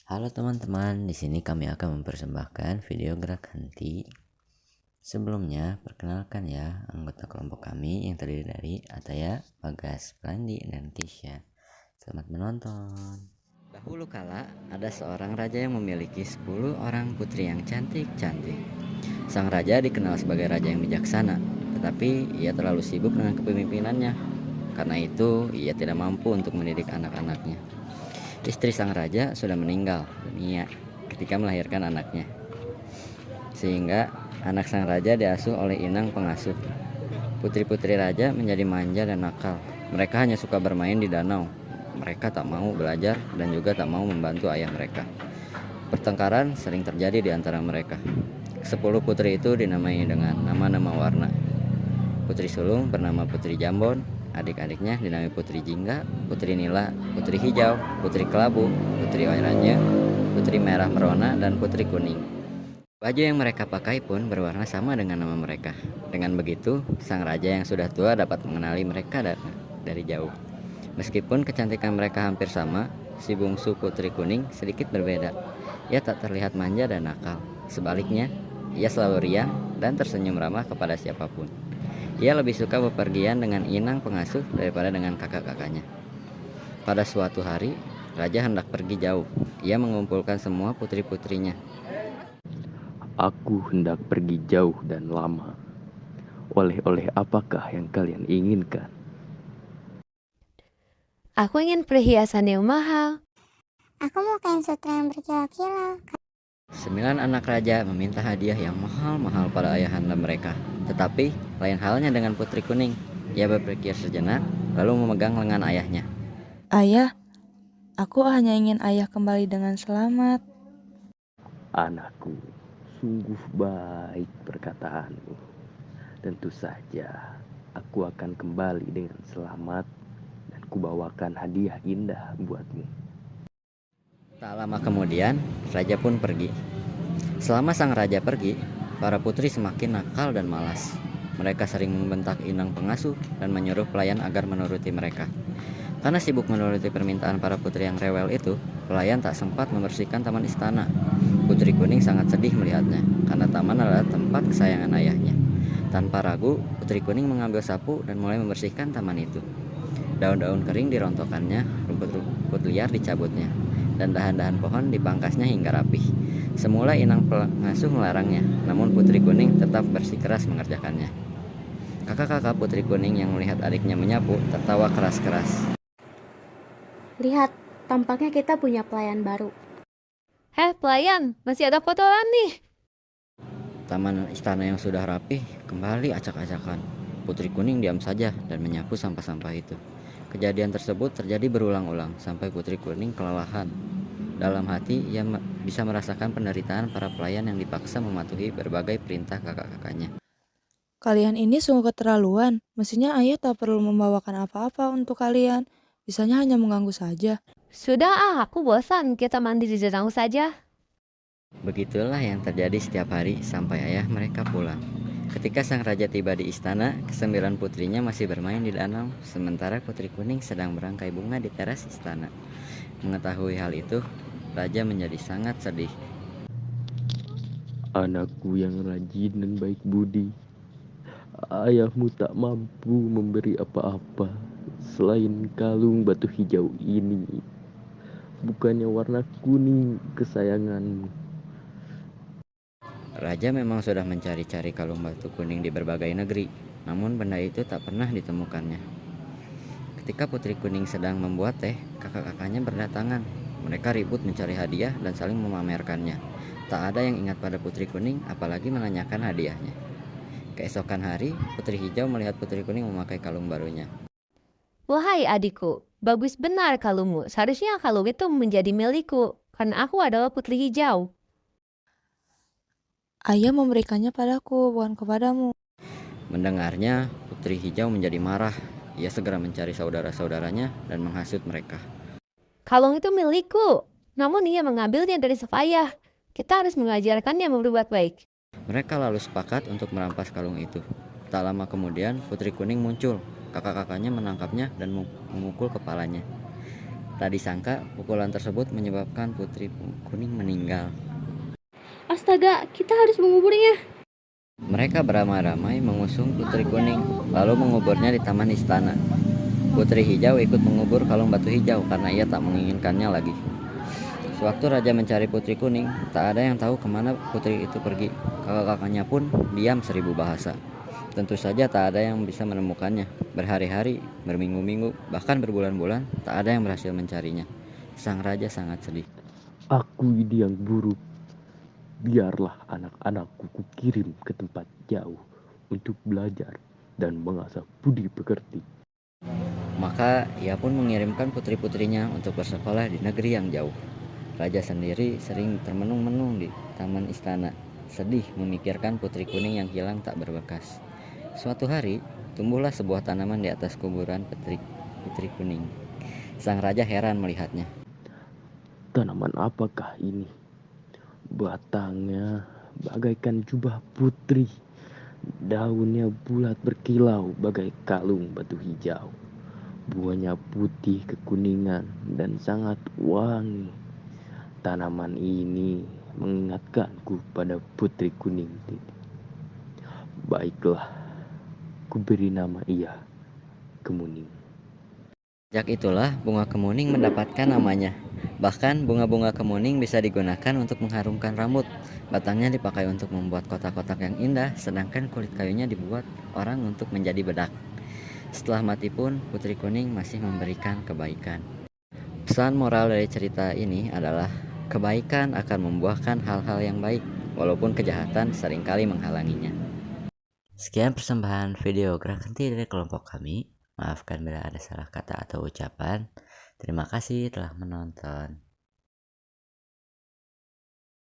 Halo teman-teman, di sini kami akan mempersembahkan video gerak henti. Sebelumnya, perkenalkan ya anggota kelompok kami yang terdiri dari Ataya, Bagas, Prandi, dan Kisha. Selamat menonton. Dahulu kala, ada seorang raja yang memiliki 10 orang putri yang cantik-cantik. Sang raja dikenal sebagai raja yang bijaksana, tetapi ia terlalu sibuk dengan kepemimpinannya. Karena itu, ia tidak mampu untuk mendidik anak-anaknya. Istri sang raja sudah meninggal dunia ketika melahirkan anaknya, sehingga anak sang raja diasuh oleh inang pengasuh. Putri-putri raja menjadi manja dan nakal. Mereka hanya suka bermain di danau. Mereka tak mau belajar dan juga tak mau membantu ayah mereka. Pertengkaran sering terjadi di antara mereka. 10 putri itu dinamai dengan nama-nama warna. Putri sulung bernama Putri Jambon, adik-adiknya dinamai Putri Jingga, Putri Nila, Putri Hijau, Putri Kelabu, Putri Oranye, Putri Merah Merona, dan Putri Kuning. Baju yang mereka pakai pun berwarna sama dengan nama mereka. Dengan begitu, sang raja yang sudah tua dapat mengenali mereka dari jauh. Meskipun kecantikan mereka hampir sama, si bungsu Putri Kuning sedikit berbeda. Ia tak terlihat manja dan nakal. Sebaliknya, ia selalu riang dan tersenyum ramah kepada siapapun. Ia lebih suka bepergian dengan inang pengasuh daripada dengan kakak-kakaknya. Pada suatu hari, raja hendak pergi jauh. Ia mengumpulkan semua putri-putrinya. Aku hendak pergi jauh dan lama. Oleh-oleh apakah yang kalian inginkan? Aku ingin perhiasan yang mahal. Aku mau kain sutra yang berkilau-kilau. 9 anak raja meminta hadiah yang mahal-mahal pada ayahanda mereka. Tetapi, lain halnya dengan Putri Kuning. Ia berpikir sejenak, lalu memegang lengan ayahnya. Ayah, aku hanya ingin ayah kembali dengan selamat. Anakku, sungguh baik perkataanmu. Tentu saja, aku akan kembali dengan selamat dan kubawakan hadiah indah buatmu. Tak lama kemudian, raja pun pergi. Selama sang raja pergi, para putri semakin nakal dan malas. Mereka sering membentak inang pengasuh dan menyuruh pelayan agar menuruti mereka. Karena sibuk menuruti permintaan para putri yang rewel itu, pelayan tak sempat membersihkan taman istana. Putri Kuning sangat sedih melihatnya, karena taman adalah tempat kesayangan ayahnya. Tanpa ragu, Putri Kuning mengambil sapu dan mulai membersihkan taman itu. Daun-daun kering dirontokkannya, rumput-rumput liar dicabutnya, dan dahan-dahan pohon dipangkasnya hingga rapih. Semula inang pengasuh melarangnya, namun Putri Kuning tetap bersikeras mengerjakannya. Kakak-kakak Putri Kuning yang melihat adiknya menyapu tertawa keras-keras. Lihat, tampaknya kita punya pelayan baru. Heh, pelayan, masih ada kotoran nih. Taman istana yang sudah rapih kembali acak-acakan. Putri Kuning diam saja dan menyapu sampah-sampah itu. Kejadian tersebut terjadi berulang-ulang sampai Putri Kuning kelelahan. Dalam hati, ia bisa merasakan penderitaan para pelayan yang dipaksa mematuhi berbagai perintah kakak-kakaknya. Kalian ini sungguh keterlaluan. Mestinya ayah tak perlu membawakan apa-apa untuk kalian. Bisanya hanya mengganggu saja. Sudah aku bosan. Kita mandi di danau saja. Begitulah yang terjadi setiap hari sampai ayah mereka pulang. Ketika sang raja tiba di istana, ke-9 putrinya masih bermain di danau, sementara Putri Kuning sedang merangkai bunga di teras istana. Mengetahui hal itu, raja menjadi sangat sedih. Anakku yang rajin dan baik budi, ayahmu tak mampu memberi apa-apa selain kalung batu hijau ini. Bukannya warna kuning kesayanganmu. Raja memang sudah mencari-cari kalung batu kuning di berbagai negeri, namun benda itu tak pernah ditemukannya. Ketika Putri Kuning sedang membuat teh, kakak-kakaknya berdatangan. Mereka ribut mencari hadiah dan saling memamerkannya. Tak ada yang ingat pada Putri Kuning, apalagi menanyakan hadiahnya. Keesokan hari, Putri Hijau melihat Putri Kuning memakai kalung barunya. Wahai adikku, bagus benar kalungmu. Seharusnya kalung itu menjadi milikku, karena aku adalah Putri Hijau. Ayah memberikannya padaku, bukan kepadamu. Mendengarnya, Putri Hijau menjadi marah. Ia segera mencari saudara-saudaranya dan menghasut mereka. Kalung itu milikku, namun ia mengambilnya dari ayah. Kita harus mengajarkannya berbuat baik. Mereka lalu sepakat untuk merampas kalung itu. Tak lama kemudian, Putri Kuning muncul. Kakak-kakaknya menangkapnya dan memukul kepalanya. Tak disangka, pukulan tersebut menyebabkan Putri Kuning meninggal. Astaga, kita harus menguburnya. Mereka beramai-ramai mengusung Putri Kuning, lalu menguburnya di taman istana. Putri Hijau ikut mengubur kalung batu hijau karena ia tak menginginkannya lagi. Sewaktu raja mencari Putri Kuning, tak ada yang tahu kemana putri itu pergi. Kakak-kakaknya pun diam 1000 bahasa. Tentu saja tak ada yang bisa menemukannya. Berhari-hari, berminggu-minggu, bahkan berbulan-bulan, tak ada yang berhasil mencarinya. Sang raja sangat sedih. Aku ini yang buruk. Biarlah anak-anakku kukirim ke tempat jauh untuk belajar dan mengasah budi pekerti. Maka ia pun mengirimkan putri-putrinya untuk bersekolah di negeri yang jauh. Raja sendiri sering termenung-menung di taman istana, sedih memikirkan Putri Kuning yang hilang tak berbekas. Suatu hari, tumbuhlah sebuah tanaman di atas kuburan Putri Kuning. Sang raja heran melihatnya. Tanaman apakah ini? Batangnya bagaikan jubah putri. Daunnya bulat berkilau bagai kalung batu hijau. Bunganya putih kekuningan dan sangat wangi. Tanaman ini mengingatkanku pada Putri Kuning. Baiklah, ku beri nama ia Kemuning. Sejak itulah bunga kemuning mendapatkan namanya. Bahkan bunga-bunga kemuning bisa digunakan untuk mengharumkan rambut. Batangnya dipakai untuk membuat kotak-kotak yang indah, sedangkan kulit kayunya dibuat orang untuk menjadi bedak. Setelah mati pun, Putri Kuning masih memberikan kebaikan. Pesan moral dari cerita ini adalah kebaikan akan membuahkan hal-hal yang baik, walaupun kejahatan seringkali menghalanginya. Sekian persembahan video Gerak Henti dari kelompok kami. Maafkan bila ada salah kata atau ucapan. Terima kasih telah menonton.